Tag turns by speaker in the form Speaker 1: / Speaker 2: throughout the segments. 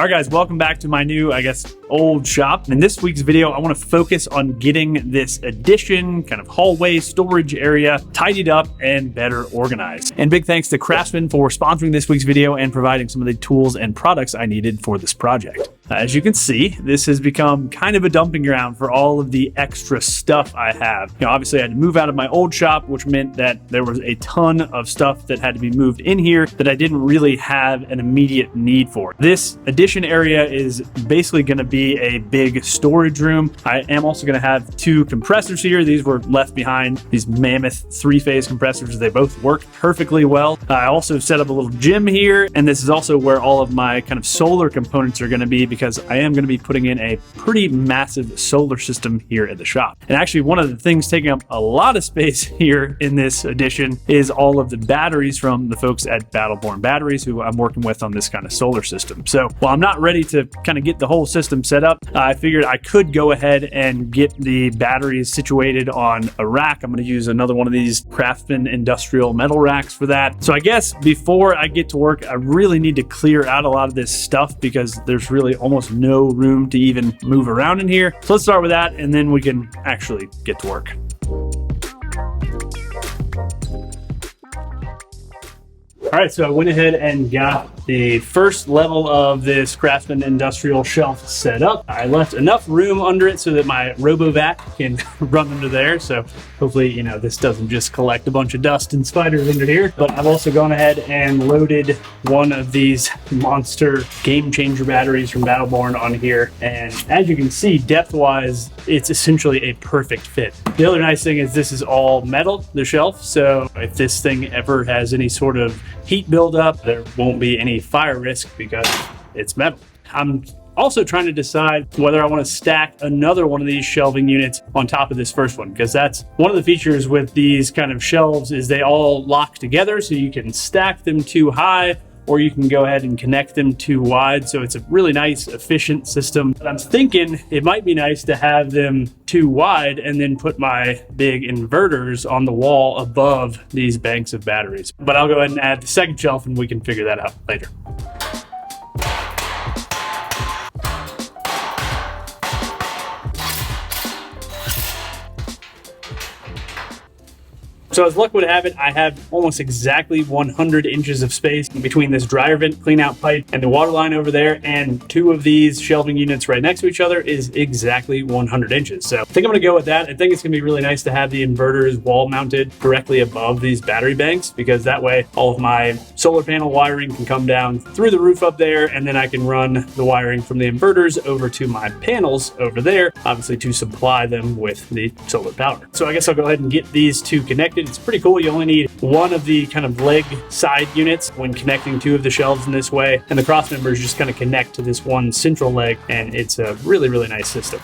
Speaker 1: All right, guys, welcome back to my new, old shop. In this week's video, I want to focus on getting this addition, kind of hallway storage area tidied up and better organized. And big thanks to Craftsman for sponsoring this week's video and providing some of the tools and products I needed for this project. As you can see, this has become kind of a dumping ground for all of the extra stuff I have. Obviously I had to move out of my old shop, which meant that there was a ton of stuff that had to be moved in here that I didn't really have an immediate need for. This addition area is basically going to be a big storage room. I am also going to have two compressors here. These were left behind, these mammoth three-phase compressors. They both work perfectly well. I also set up a little gym here, and this is also where all of my kind of solar components are going to be, because I am going to be putting in a pretty massive solar system here at the shop. And actually, one of the things taking up a lot of space here in this addition is all of the batteries from the folks at Battleborn Batteries, who I'm working with on this kind of solar system. So while I'm not ready to kind of get the whole system set up, I figured I could go ahead and get the batteries situated on a rack. I'm going to use another one of these Craftsman industrial metal racks for that. So I guess before I get to work, I really need to clear out a lot of this stuff because there's really almost no room to even move around in here. So let's start with that, and then we can actually get to work. All right, so I went ahead and got the first level of this Craftsman industrial shelf set up. I left enough room under it so that my RoboVac can run under there. So hopefully, this doesn't just collect a bunch of dust and spiders under here. But I've also gone ahead and loaded one of these monster game changer batteries from Battleborn on here. And as you can see, depth-wise, it's essentially a perfect fit. The other nice thing is this is all metal, the shelf. So if this thing ever has any sort of heat buildup, there won't be any fire risk because it's metal. I'm also trying to decide whether I want to stack another one of these shelving units on top of this first one, because that's one of the features with these kind of shelves is they all lock together, so you can stack them too high or you can go ahead and connect them too wide. So it's a really nice, efficient system. But I'm thinking it might be nice to have them too wide and then put my big inverters on the wall above these banks of batteries. But I'll go ahead and add the second shelf and we can figure that out later. So as luck would have it, I have almost exactly 100 inches of space between this dryer vent clean out pipe and the water line over there, and two of these shelving units right next to each other is exactly 100 inches. So I think I'm gonna go with that. I think it's gonna be really nice to have the inverters wall mounted directly above these battery banks, because that way all of my solar panel wiring can come down through the roof up there, and then I can run the wiring from the inverters over to my panels over there, obviously to supply them with the solar power. So I guess I'll go ahead and get these two connected. It's pretty cool. You only need one of the kind of leg side units when connecting two of the shelves in this way, and the cross members just kind of connect to this one central leg, and it's a really, really nice system.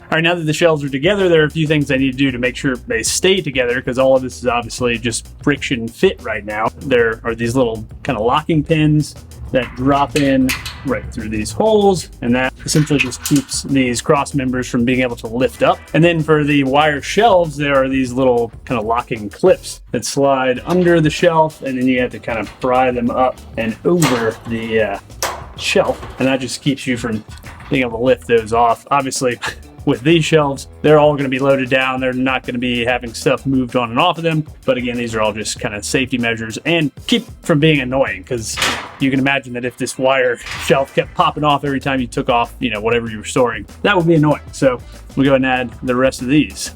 Speaker 1: All right, now that the shelves are together, there are a few things I need to do to make sure they stay together, because all of this is obviously just friction fit right now. There are these little kind of locking pins that drop in right through these holes, and that essentially just keeps these cross members from being able to lift up. And then for the wire shelves, there are these little kind of locking clips that slide under the shelf, and then you have to kind of pry them up and over the shelf, and that just keeps you from being able to lift those off. Obviously, with these shelves, they're all going to be loaded down. They're not going to be having stuff moved on and off of them. But again, these are all just kind of safety measures and keep from being annoying, because you can imagine that if this wire shelf kept popping off every time you took off, whatever you were storing, that would be annoying. So we'll go ahead and add the rest of these.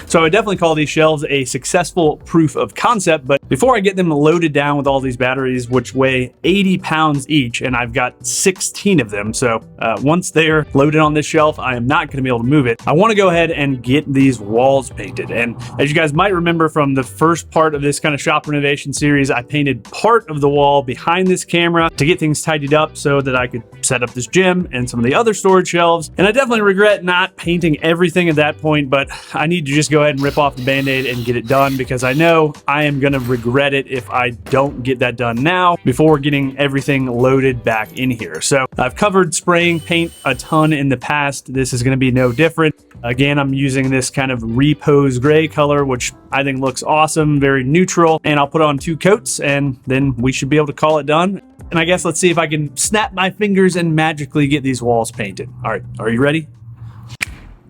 Speaker 1: So I would definitely call these shelves a successful proof of concept, but before I get them loaded down with all these batteries, which weigh 80 pounds each, and I've got 16 of them, so once they're loaded on this shelf, I am not gonna be able to move it. I wanna go ahead and get these walls painted. And as you guys might remember from the first part of this kind of shop renovation series, I painted part of the wall behind this camera to get things tidied up so that I could set up this gym and some of the other storage shelves. And I definitely regret not painting everything at that point, but I need to just go ahead and rip off the Band-Aid and get it done, because I know I am gonna regret it if I don't get that done now before getting everything loaded back in here. So I've covered spraying paint a ton in the past. This is gonna be no different. Again, I'm using this kind of repose gray color, which I think looks awesome, very neutral, and I'll put on 2 coats and then we should be able to call it done. And I guess let's see if I can snap my fingers and magically get these walls painted. All right, are you ready?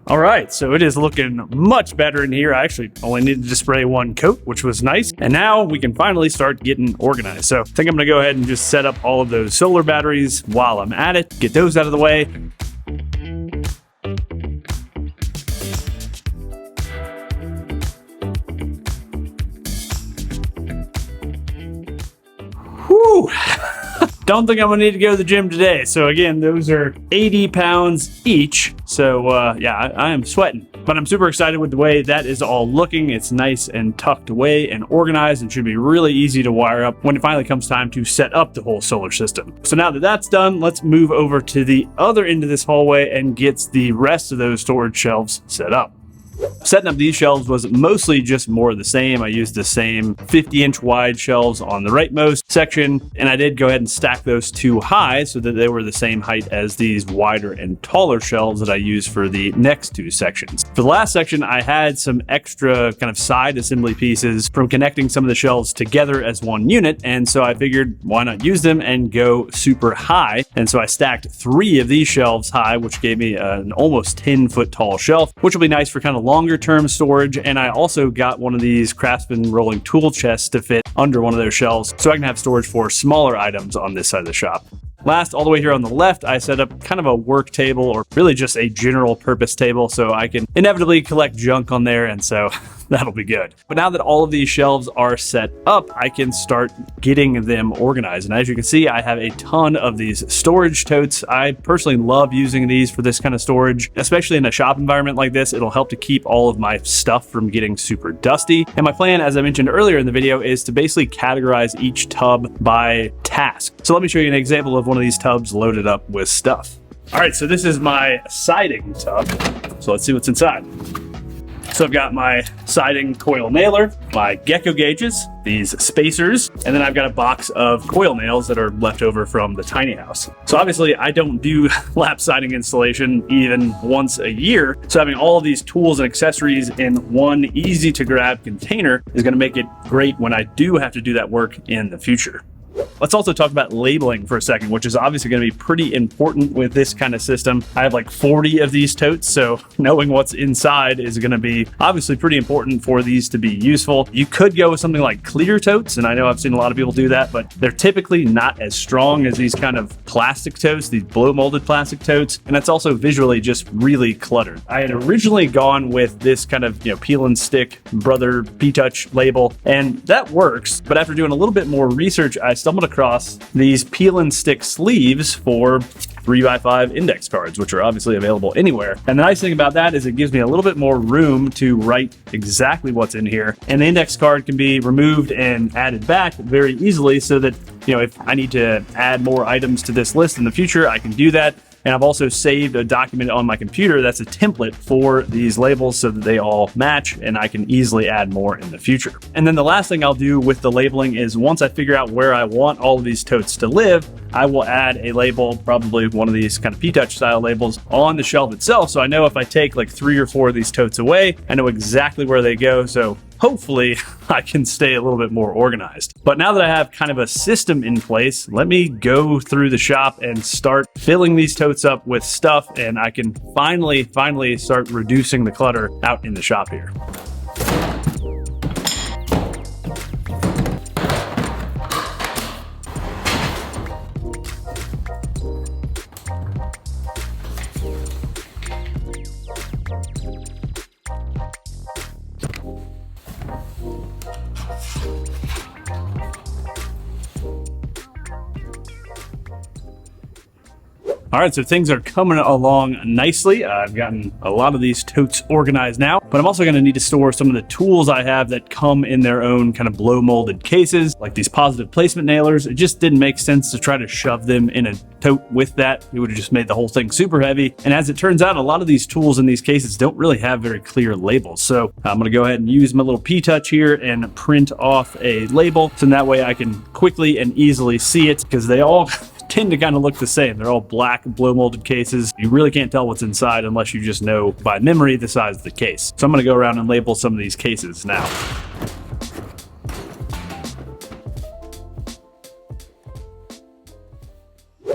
Speaker 1: All right, so it is looking much better in here. I actually only needed to spray 1 coat, which was nice. And now we can finally start getting organized. So I think I'm gonna go ahead and just set up all of those solar batteries while I'm at it, get those out of the way. Whew. Don't think I'm gonna need to go to the gym today. So again, those are 80 pounds each. So yeah, I am sweating, but I'm super excited with the way that is all looking. It's nice and tucked away and organized, and should be really easy to wire up when it finally comes time to set up the whole solar system. So now that that's done, let's move over to the other end of this hallway and get the rest of those storage shelves set up. Setting up these shelves was mostly just more of the same. I used the same 50-inch wide shelves on the rightmost section, and I did go ahead and stack those 2 high so that they were the same height as these wider and taller shelves that I used for the next 2 sections. For the last section, I had some extra kind of side assembly pieces from connecting some of the shelves together as one unit, and so I figured why not use them and go super high. And so I stacked 3 of these shelves high, which gave me an almost 10-foot tall shelf, which will be nice for kind of longer term storage. And I also got one of these Craftsman rolling tool chests to fit under one of those shelves, so I can have storage for smaller items on this side of the shop. Last, all the way here on the left, I set up kind of a work table, or really just a general purpose table, so I can inevitably collect junk on there, and so that'll be good. But now that all of these shelves are set up, I can start getting them organized. And as you can see, I have a ton of these storage totes. I personally love using these for this kind of storage, especially in a shop environment like this. It'll help to keep all of my stuff from getting super dusty. And my plan, as I mentioned earlier in the video, is to basically categorize each tub by task. So let me show you an example of one of these tubs loaded up with stuff. All right, so this is my siding tub. So let's see what's inside. So I've got my siding coil nailer, my gecko gauges, these spacers, and then I've got a box of coil nails that are left over from the tiny house. So obviously I don't do lap siding installation even once a year. So having all of these tools and accessories in one easy to grab container is gonna make it great when I do have to do that work in the future. Let's also talk about labeling for a second, which is obviously going to be pretty important with this kind of system. I have like 40 of these totes, so knowing what's inside is going to be obviously pretty important for these to be useful. You could go with something like clear totes, and I know I've seen a lot of people do that, but they're typically not as strong as these kind of plastic totes, these blow molded plastic totes, and it's also visually just really cluttered. I had originally gone with this kind of, peel and stick Brother P-Touch label, and that works, but after doing a little bit more research, I stumbled across these peel and stick sleeves for 3x5 index cards, which are obviously available anywhere. And the nice thing about that is it gives me a little bit more room to write exactly what's in here. And the index card can be removed and added back very easily so that, if I need to add more items to this list in the future, I can do that. And I've also saved a document on my computer that's a template for these labels so that they all match and I can easily add more in the future. And then the last thing I'll do with the labeling is once I figure out where I want all of these totes to live, I will add a label, probably one of these kind of P-Touch style labels, on the shelf itself. So I know if I take like 3 or 4 of these totes away, I know exactly where they go. So hopefully I can stay a little bit more organized. But now that I have kind of a system in place, let me go through the shop and start filling these totes up with stuff, and I can finally start reducing the clutter out in the shop here. All right, so things are coming along nicely. I've gotten a lot of these totes organized now, but I'm also going to need to store some of the tools I have that come in their own kind of blow molded cases, like these positive placement nailers. It just didn't make sense to try to shove them in a tote with that. It would have just made the whole thing super heavy. And as it turns out, a lot of these tools in these cases don't really have very clear labels. So I'm going to go ahead and use my little P-Touch here and print off a label. So that way I can quickly and easily see it, because they all tend to kind of look the same. They're all black blow molded cases. You really can't tell what's inside unless you just know by memory the size of the case. So I'm going to go around and label some of these cases now.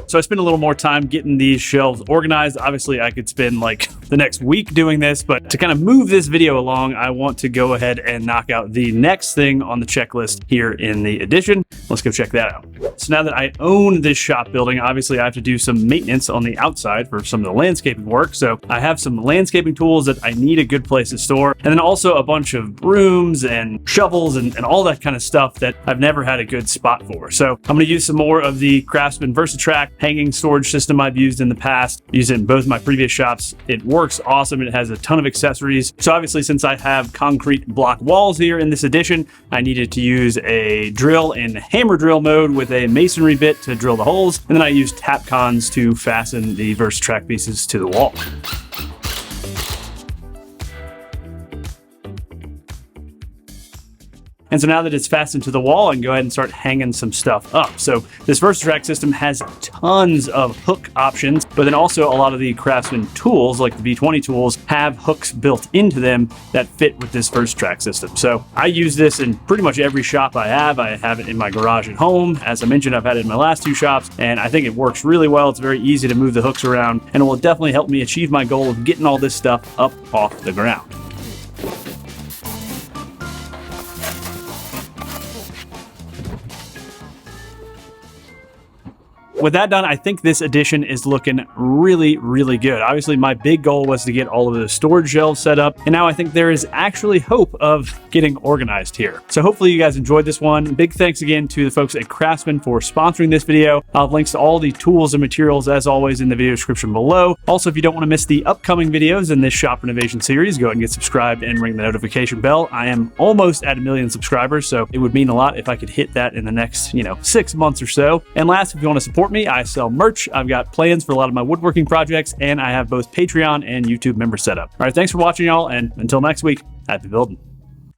Speaker 1: So I spent a little more time getting these shelves organized. Obviously, I could spend like the next week doing this, but to kind of move this video along, I want to go ahead and knock out the next thing on the checklist here in the addition. Let's go check that out. So now that I own this shop building, obviously I have to do some maintenance on the outside for some of the landscaping work. So I have some landscaping tools that I need a good place to store, and then also a bunch of brooms and shovels and all that kind of stuff that I've never had a good spot for. So I'm going to use some more of the Craftsman VersaTrack hanging storage system I've used in the past. Used it in both my previous shops. It works awesome. It has a ton of accessories. So obviously, since I have concrete block walls here in this addition, I needed to use a drill in hammer drill mode with a masonry bit to drill the holes. And then I used tap cons to fasten the VersaTrack pieces to the wall. And so now that it's fastened to the wall, I can go ahead and start hanging some stuff up. So this VersaTrack system has tons of hook options, but then also a lot of the Craftsman tools, like the V20 tools, have hooks built into them that fit with this VersaTrack system. So I use this in pretty much every shop I have. I have it in my garage at home. As I mentioned, I've had it in my last two shops, and I think it works really well. It's very easy to move the hooks around, and it will definitely help me achieve my goal of getting all this stuff up off the ground. With that done, I think this addition is looking really, really good. Obviously, my big goal was to get all of the storage shelves set up, and now I think there is actually hope of getting organized here. So hopefully you guys enjoyed this one. Big thanks again to the folks at Craftsman for sponsoring this video. I'll have links to all the tools and materials, as always, in the video description below. Also, if you don't want to miss the upcoming videos in this shop renovation series, go ahead and get subscribed and ring the notification bell. I am almost at 1 million subscribers, so it would mean a lot if I could hit that in the next, 6 months or so. And last, if you want to support me, I sell merch. I've got plans for a lot of my woodworking projects, and I have both Patreon and YouTube members set up. All right, thanks for watching, y'all, and until next week, happy building.